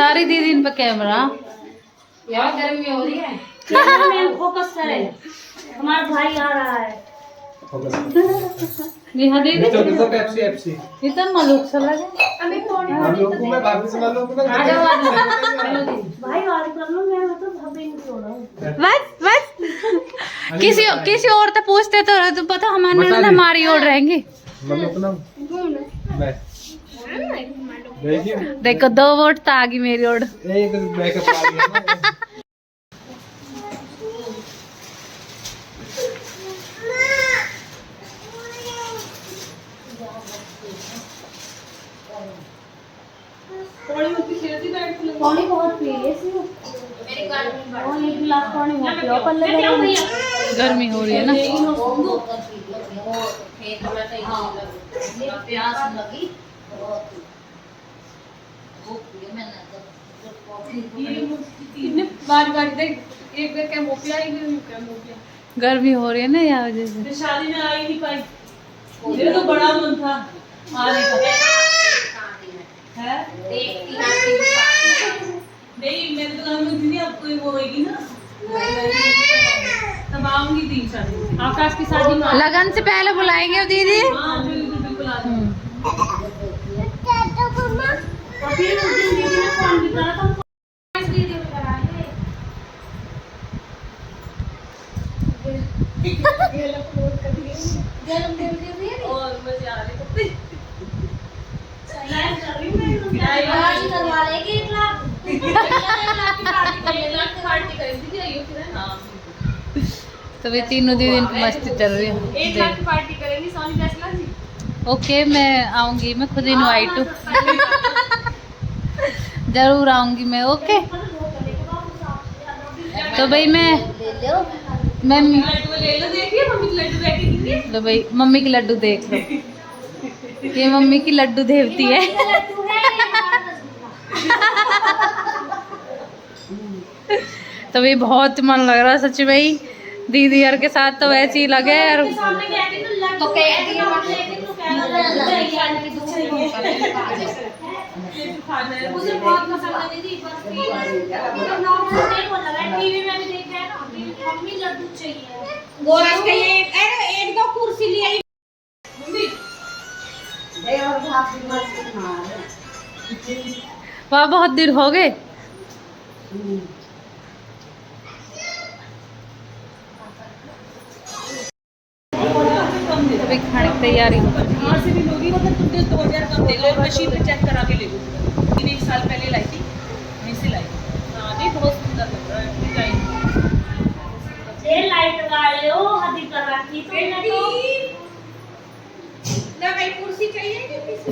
सारी दीदी इन पे कैमरा। यार गर्मी हो रही है। फोकस करे, हमारा भाई आ रहा है। यहाँ देख तो पेप्सी पेप्सी इतना मलूक सा लगे। अभी फोन हम लोग को मैं भाभी से मालूम है आ जाओ भाई और कर लो, मैं तो भाभी नहीं छोड़ा हूँ। बस किसी और तो पूछते तो पता हमारे ननद हमारी ओर रहेंगी। मतलब अपना मैं देखिए देखो 2 वोट तो आ गई मेरी ओर। एक बैकअप आ गया ना। पानी बहुत पी लिए सी मेरी गाड़ी में और 1 गिलास पानी बहुत पियो पर ले गर्मी हो रही है ना। प्यास लगी गर्मी हो रही है ना यहाँ वजह से। शादी में आई नहीं पाई, मेरा तो बड़ा मन था आने का है। नहीं मेरे तो घर में दीदी अब कोई वो होगी ना, तब आऊंगी 3 साल। आकाश की शादी में लगन से पहले बुलाएंगे दीदी। हाँ बिल्कुल बिल्कुल आ जाऊंगी। फिर उस दिन दीदी ने फोन भी करा था, दीदी को कराएंगे और मजे आ रहे तो करवा लेंगे 1 लाख की पार्टी कर दीजिए। तो वे तीनों दीदी इनकी मस्ती चल रही है। 1 लाख की पार्टी करेंगी सोनी फैसला जी। ओके मैं आऊंगी, मैं खुद इनवाइट हूँ। जरूर आऊंगी मैं। ओके तो भाई मैं लड्डू ले लो, देखिए मम्मी के लड्डू बैठी दीजिए। लो भाई मम्मी की लड्डू देख लो। ये मम्मी की लड्डू देवती है। तो भाई बहुत मन लग रहा है सच में ही दीदी यार के साथ, तो वैसे ही लगे यार। तो मुझे बहुत पसंद है दीदी, बस मतलब नॉर्मल नहीं बोल रहा है, टीवी में भी देख रहे हैं ना, मम्मी लड्डू चाहिए। गोरस के ये एक दो कुर्सी ले आई मम्मी। वाह बहुत देर हो गए। अभी खाने की तैयारी हो रही है। कहाँ से भी लोगी मगर तुम 2000 कम दे लो, मशीन पे चेक करा के ले लो। 1 साल पहले लाई थी, वहीं से लाई थी। हाँ नहीं बहुत सुंदर लग रहा है डिजाइन। ये लाइट वाले हो हदी कर रखी तुमने तो ना भाई कुर्सी चाहिए कि किसी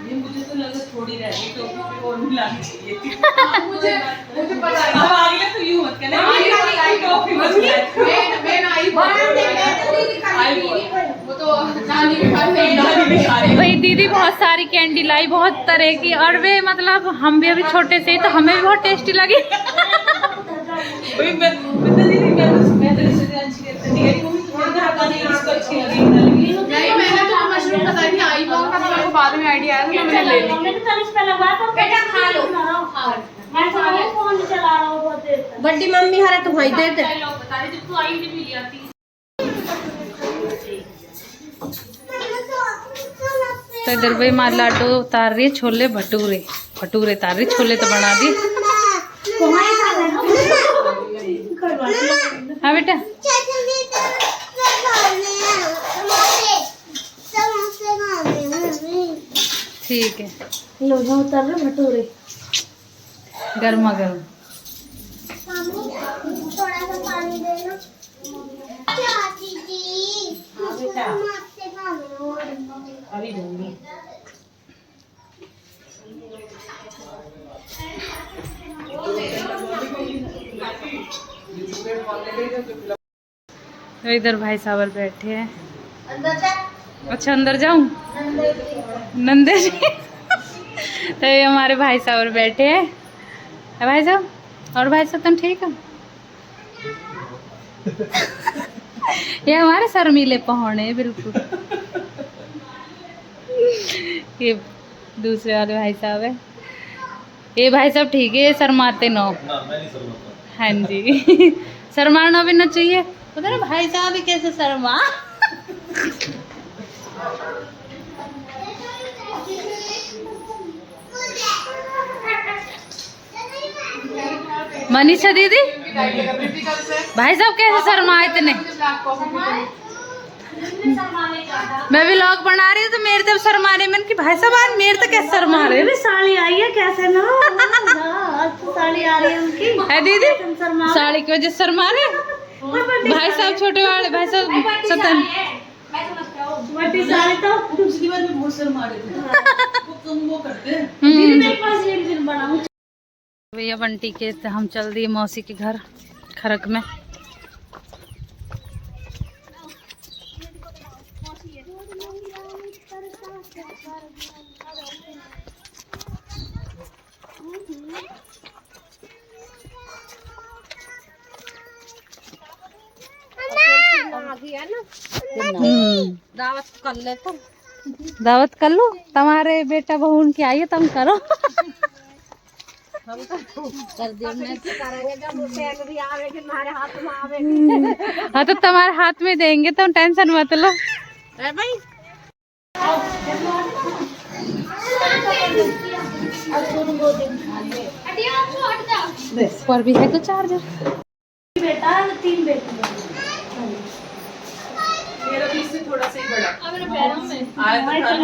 ये मुझे तो लगा थोड़ी रह गई, तो और भी लानी चाहिए थी। मुझे पता है। अब आ गया तो यूं मत कहना आई टॉफी मत मैं आई वो तो नानी के घर में भाई दीदी बहुत सारी कैंडी लाई, बहुत तरह की, और वे मतलब हम भी अभी छोटे से ही तो हमें भी बहुत टेस्टी लगी। भाई मैं तो दीदी मैं तो इससे अच्छी लगती है मम्मी तुम्हारे हाथ का नहीं इसको अच्छी लगी ना लगी। नहीं मैंने तो मशरूम बताई थी आई बॉल का, मेरे को बाद में आइडिया आया था तो मैंने ले ली। मैंने तो इस पे लगवाया था। बेटा खा लो। मैं तो अभी फोन चला रहा हूँ बहुत देर तक। बड्डी मम्मी हरे तो भाई दे दे। लोग बता रहे जब तू आई नहीं मिली आती। तो इधर भाई माँ लाडू उतार रही है छोले भटूरे, भटूरे उतार रही, छोले तो बना दिए। हाँ बेटा ठीक है। लो जो उतर रहे भटूरे गर्मा गर्म। थोड़ा सा पानी देना। अभी दूंगी। तो इधर भाई साहब बैठे हैं। अच्छा अंदर जाऊं? नंदे जी। तो ये हमारे भाई साहब बैठे हैं। भाई साहब और भाई साहब तुम ठीक हो? ये हमारे शर्मीले पहुँचे बिल्कुल। ये दूसरे वाले भाई साहब है। ये भाई साहब ठीक है, शर्माते नो। ना मैं नहीं शर्माता। हाँ जी शर्माना भी ना चाहिए। पता ना भाई साहब भी कैसे शर्मा। मनीषा दीदी भाई साहब कैसे शर्मा इतने। मैं भी व्लॉग बना रही हूँ तो मेरे तब शर्मा रही, मैंने कि भाई साहब आज मेरे तो कैसे शर्मा रहे हैं। साड़ी आई है कैसे ना साड़ी आ रही है उनकी है दीदी, साड़ी की वजह से शर्मा रहे भाई साहब, छोटे वाले भाई साहब सतन। बड़ी साड़ी तो दूसरी बार में बहुत शर्मा रहे थे। वो करते हैं। दीदी मेरे पास एक दिन बनाऊं। भैया बंटी के हम चल दिए मौसी के घर खरक में। दावत कर ले तो दावत कर लो, तुम्हारे बेटा बहू उनकी आई है तुम करो। कर दियो मैं तो करेंगे जब पैक भी आवेगी तुम्हारे हाथ में आवेगी। हाँ तो तुम्हारे हाथ में देंगे, तुम टेंशन मत लो। है भाई पर भी है तो चार्जर। बेटा 3 बेटे मेरा भी इससे थोड़ा सा ही बड़ा। अब मेरे पैरों में आया तो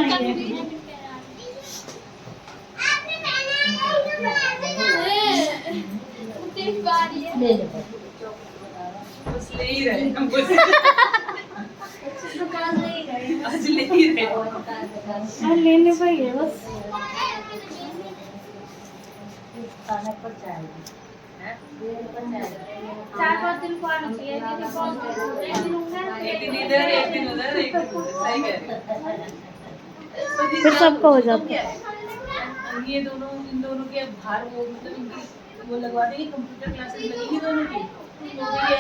ले ले बस ले ही रहे हम बस दुकान ले गए आज ले ही रहे। लेने पर है बस खाने पर जाएगी 4-5 दिन को आना चाहिए। एक दिन इधर एक दिन उधर एक दिन उधर, सही कह रहे हो। फिर सबको हो जाता है। ये दोनों इन दोनों के बाहर वो मतलब इनकी वो लगवा देंगे, कंप्यूटर क्लासेस लगेगी दोनों की। तो ये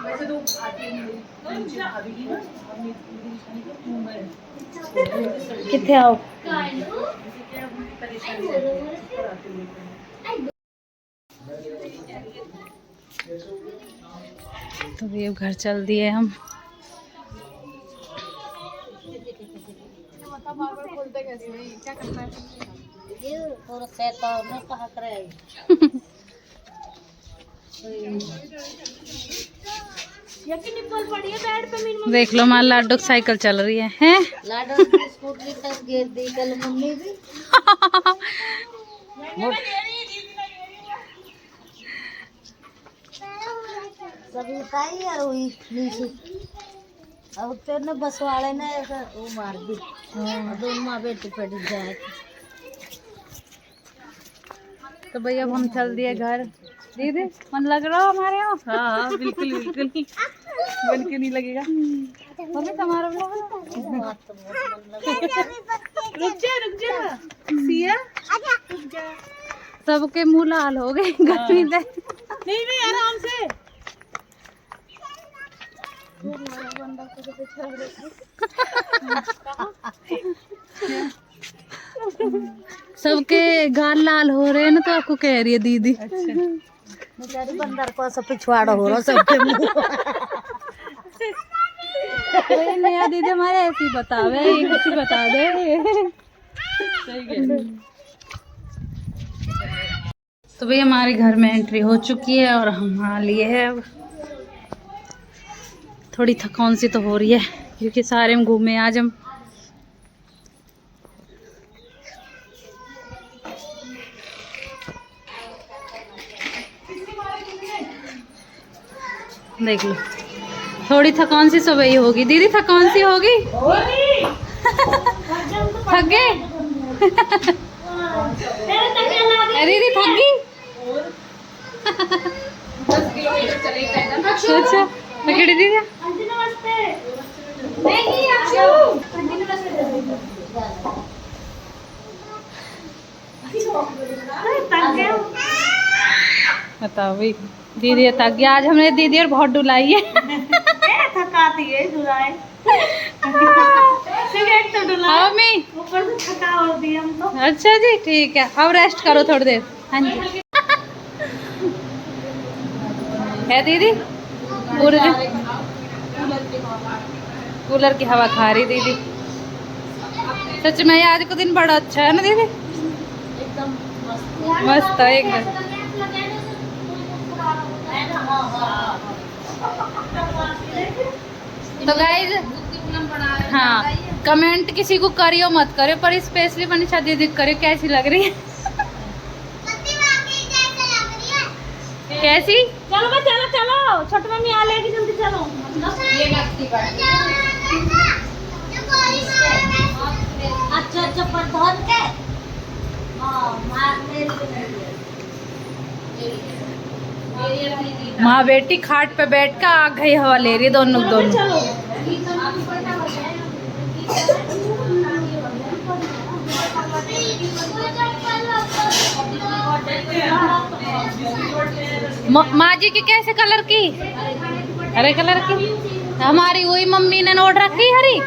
वैसे तो आती नहीं तो मुझे भाभी की ना मम्मी की मुंबई किथे आओ क्या उनकी परेशानी है। तो ये घर चल दिए हम। खोलते कैसे नहीं, क्या करना है? ये थोड़ा शैतान ने कहा करे यकी निकल पड़ी है बेड पे मेरी देख लो मां लाडो की साइकिल चल रही है, हैं? लाडो की स्कूटी तक गिर दी कल मम्मी भी सभी काई यार हुई नीचे अब तेरे बस वाले ने ऐसा वो मार दी। दोनों माँ बेटी पड़ जाए। तो भैया अब हम चल दिए घर। दीदी मन लग रहा हो हमारे यहाँ? हाँ बिल्कुल बिल्कुल बन के नहीं लगेगा। मम्मी तुम्हारा रुक जा सिया सबके मुँह लाल हो गए गर्मी से। नहीं आराम से। सबके गाल लाल हो रहे हैं ना, तो आपको कह रही है दीदी। बेचारी बंदर को सब पिछवाड़ा हो रहा सबके मुंह। कोई नया दीदी हमारे ऐसी बतावे, ये कुछ बता दे। तो भैया हमारे घर में एंट्री हो चुकी है और हम आ लिए हैं। अब थोड़ी थकान सी तो हो रही है क्योंकि सारे में घूमे आज हम। देख लो थोड़ी थकान सी सुबह ही होगी। दीदी थकान सी होगी? थक गए? दीदी थक गई? 10 किलोमीटर चले पैदल। अच्छा पकड़ी दीदी। बताओ भाई दीदी थक गया। आज हमने दीदी और बहुत डुलाई है। थकाती है डुलाए सिगरेट तो डुला हाँ मम्मी ऊपर से थका होती है हम तो। अच्छा जी ठीक है, अब रेस्ट करो थोड़ी देर। हाँ जी है दीदी पूरे दिन कूलर की हवा खा रही दीदी। सच में आज का दिन बड़ा अच्छा है ना दीदी, एकदम मस्त है एकदम। तो गाइज हाँ, कमेंट किसी को करियो मत करियो, पर स्पेशली मनीषा दीदी करियो कैसी लग रही है। कैसी? चलो बे, चलो चलो, छोटी मम्मी आ लेगी, जल्दी चलो। ये अच्छा अच्छा पर धर के माँ बेटी खाट पे बैठ कर आ गई, हवा ले रही है दोनों दोनों। माँ जी की कैसे कलर की? हरे कलर की। हमारी वही मम्मी ने नोट रखी हरी।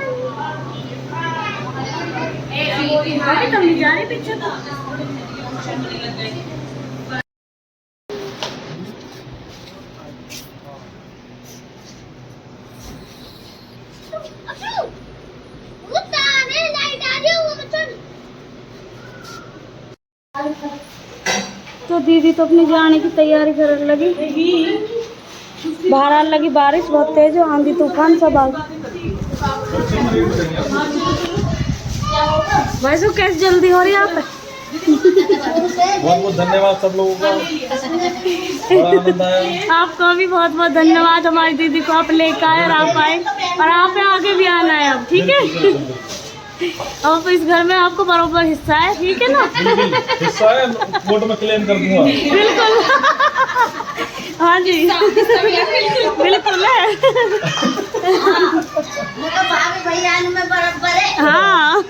तो दीदी तो अपनी जाने की तैयारी करने लगी। बाहर आने लगी बारिश बहुत तेज है, आंधी तूफान सब आ गया। भाई साहब कैसे जल्दी हो रही है आप? बहुत बहुत धन्यवाद सब लोगों का, बड़ा आनंद आया। आपको भी बहुत बहुत धन्यवाद, हमारी दीदी को आप लेकर आए और आप आए, और आप आगे भी आना है अब, ठीक है? अब इस घर में आपको बराबर हिस्सा है, ठीक है ना? हिस्सा है, कोर्ट में क्लेम कर दूंगा। बिल्कुल हाँ जी बिल्कुल है। भाभी भैया में बराबर है। हाँ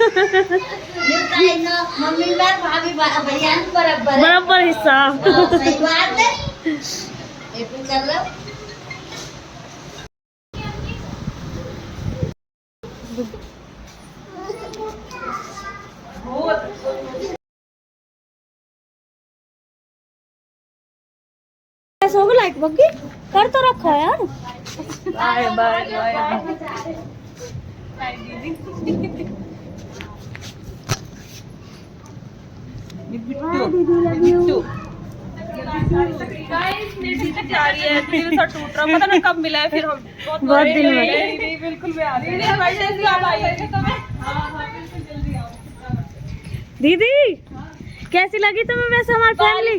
मम्मी भाभी भैया बराबर है, बराबर हिस्सा। सही बात है। कर लो ऐसा होगा लाइट बग्गी कर तो रखा है यार। Bye bye bye. पता नहीं कब मिला है, फिर हम बहुत दिन में बिल्कुल भी आ रही है। दीदी कैसी लगी तुम्हें वैसे हमारी फैमिली?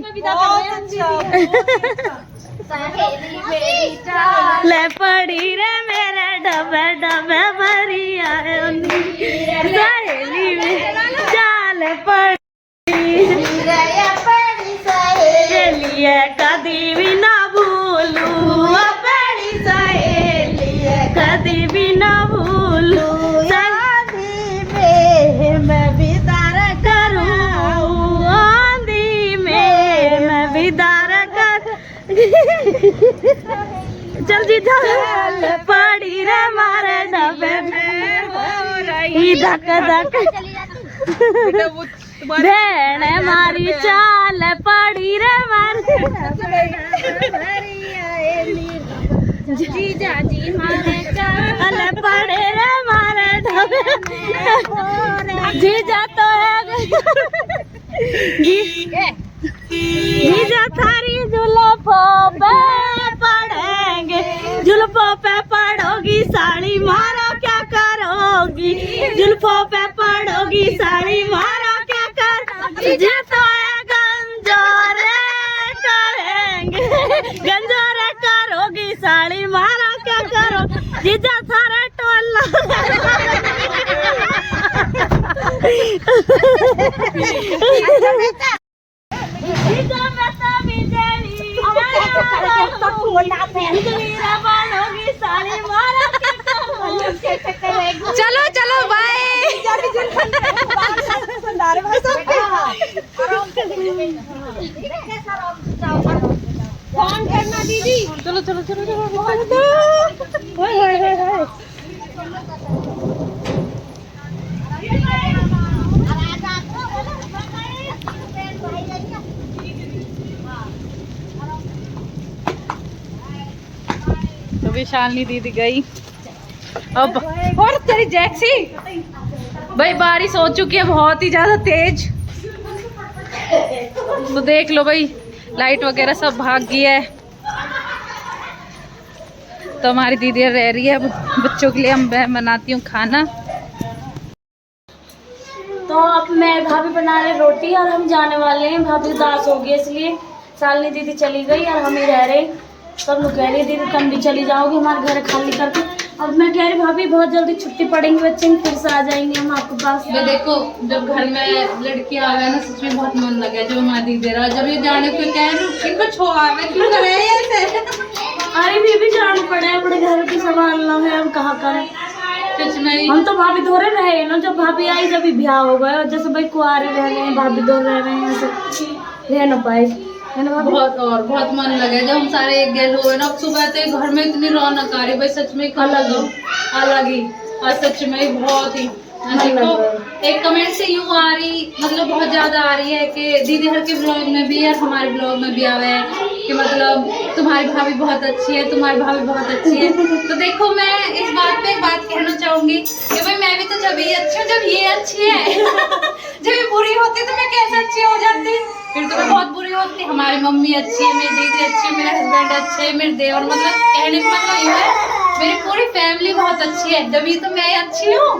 ले पड़ी रे मेरे डबे डबे भरी आए सहेली में चाल पड़ी सहेली कदी भी ना भूलू, बड़ी सहेली कदी भी ना भूलू। मैं विदार करूं आंधी में, मैं विदार कर चल जी चल पड़ी रे मारे डबे में हो रही धक धक भेड़ मारी चाल पड़ी रे मारे जीजा जी मारे चाल पड़े रे मारे डबे जीजा तो है जीजा थारी जुल्फों पे पड़ेंगे, जुल्फों पे पड़ोगी साड़ी मारो क्या करोगी, जुल्फों पे पड़ोगी साड़ी मारो क्या करोगी। जीजा तो है गंजोरे करेंगे, गंजोरे करोगी साड़ी मारो क्या करो। जीजा थारा टोला चलो चलो बाय। फोन करना दीदी। चलो चलो चलो चलो। अभी शालिनी दीदी गई। अब और तेरी जैक्सी भाई बारिश हो चुकी है बहुत ही ज्यादा तेज। तो देख लो भाई लाइट वगैरह सब भाग गई है। तो हमारी दीदी रह रही है। अब बच्चों के लिए हम बनाती हूँ खाना। तो अब मैं भाभी बना रहे रोटी और हम जाने वाले हैं। भाभी उदास हो गई इसलिए शालिनी दीदी चली गई और हम ही रह रहे। सब लोग कह रहे दीदी तुम भी चली जाओगी हमारे घर खाली करके। अब मैं कह रही भाभी बहुत जल्दी छुट्टी पड़ेंगी बच्चे फिर से आ जाएंगे हम आपके पास। मैं देखो जब घर में लड़की आ गया ना सच में बहुत मन लगा। जब हमारी दीदी रहा जब ये जाने को कह रही इनको छोड़ा क्यों कर रहे हैं ऐसे। अरे भी जाना पड़े अपने घर की संभालना है हम कहाँ करें। सच में हम तो भाभी दोहरे रहे ना जब भाभी आई जब भी ब्याह हो गए और जैसे भाई कुआरे रह रहे हैं भाभी दो रह रहे हैं ऐसे रह ना पाए है ना भाभी। बहुत मन लगे जब हम सारे एक गैल हुए ना। अब सुबह तो घर में इतनी रौनक आ रही भाई सच में अलग ही और सच में बहुत ही। देखो एक कमेंट से यूँ आ रही मतलब बहुत ज्यादा आ रही है कि दीदी हर के ब्लॉग में भी और हमारे ब्लॉग में भी आ रहा है कि मतलब तुम्हारी भाभी बहुत अच्छी है तुम्हारी भाभी बहुत अच्छी है। तो देखो मैं इस बात पे एक बात कहना चाहूंगी कि भाई मैं भी तो जब ये अच्छी हूँ जब ये अच्छी है। जब ये बुरी होती तो मैं कैसे अच्छी हो जाती फिर तो मैं बहुत बुरी होती। हमारी मम्मी अच्छी है मेरी दीदी अच्छी है मेरे हस्बैंड अच्छे है मेरे देवर मतलब कहने का मतलब ये है मेरी पूरी फैमिली बहुत अच्छी है। जब ये तो मैं अच्छी हूँ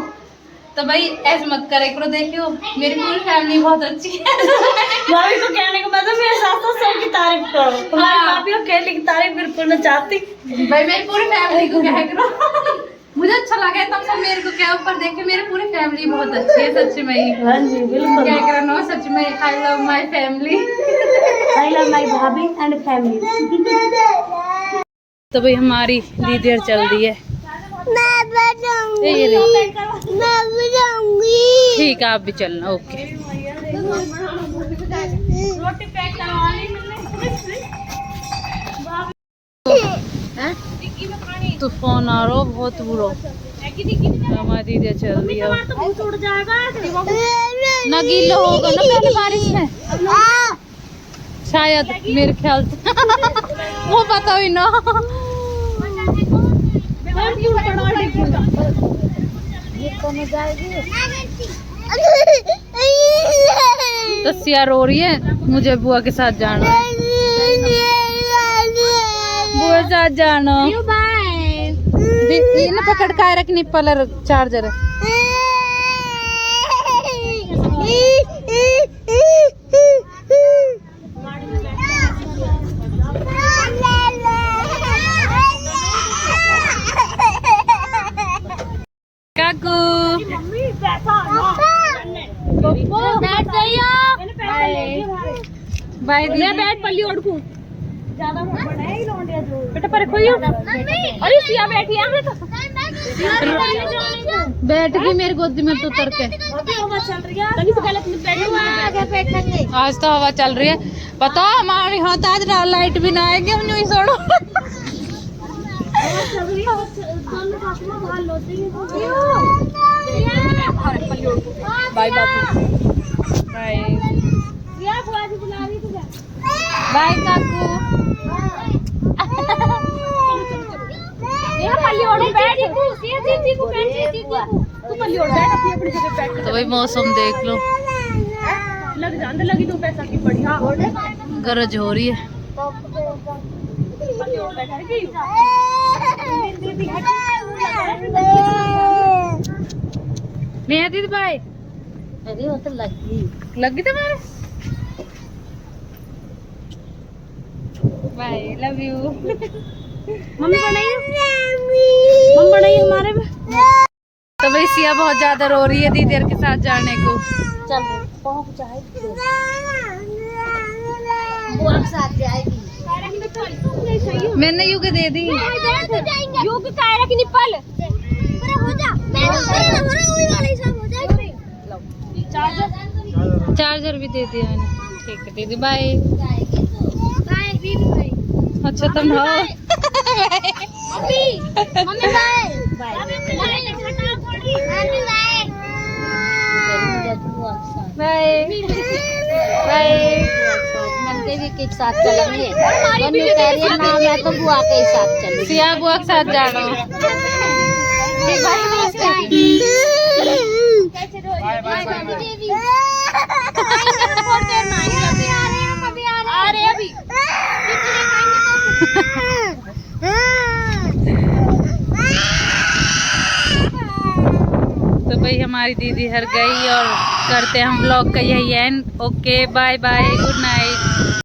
तो भाई ऐसे मत करे करो। देखियो मेरी पूरी फैमिली बहुत अच्छी है। भाभी को कहने का मतलब मेरे साथ तो सबकी तारीफ करो। तुम्हारी भाभी को कहने की तारीफ बिल्कुल न चाहती भाई मेरी पूरी फैमिली को कह करो। मुझे अच्छा लगा तब सब मेरे को क्या ऊपर देखे मेरी पूरी फैमिली बहुत अच्छी है सच में ही। हाँ जी बिल्कुल क्या करो नो सच में I love my family. I love my भाभी एंड फैमिली। तो भाई हमारी दीदी चल रही है। ठीक है आप भी चलना ओके। रोटी पैक करवा ली तूफान आ रहा बहुत बुरा। हमारी दीदी चल रही है ना गीला होगा ना पहले बारिश में शायद मेरे ख्याल से। वो पता भी ना। तस्या रो रही है मुझे बुआ के साथ जाना है। बुआ के साथ जाना ये ना पकड़ का रखनी पलर चार्जर काकू बाय बैठ पल्ली ओढ़कू ज्यादा बेटा पर खोइयो अरे सिया बैठी है तो बैठ गई मेरी गोदी में तो उतर के। आज तो हवा चल रही है पता हमारे यहाँ तो आज लाइट भी ना आएगी हम यूं ही सोड़ो। बाय बाबू बाय बाय काकू। तो भाई मौसम देख लो लगी तो पैसा की बढ़िया गरज हो रही है। मैं दीदी भाई अरे वो तो लगी तुम्हारे बाय लव यू। मम्मी बनाइए हमारे में। तो भाई सिया बहुत ज्यादा रो रही है दीदी के साथ जाने को। चल पहुंच जाएगी वो आप साथ जाएगी। मैंने युग दे दी युग कायरा की निप्पल हो जा चार्जर भी दे दिया मैंने। ठीक है दीदी बाय। अच्छा तुम हो बाय बाय। देवी के साथ चलेंगे। मनु कह रही है ना मैं तो बुआ के साथ चलूंगी। सिया बुआ के साथ जाना। तो भाई हमारी दीदी हर गई और करते हैं हम व्लॉग का यही end. Okay bye bye, good night.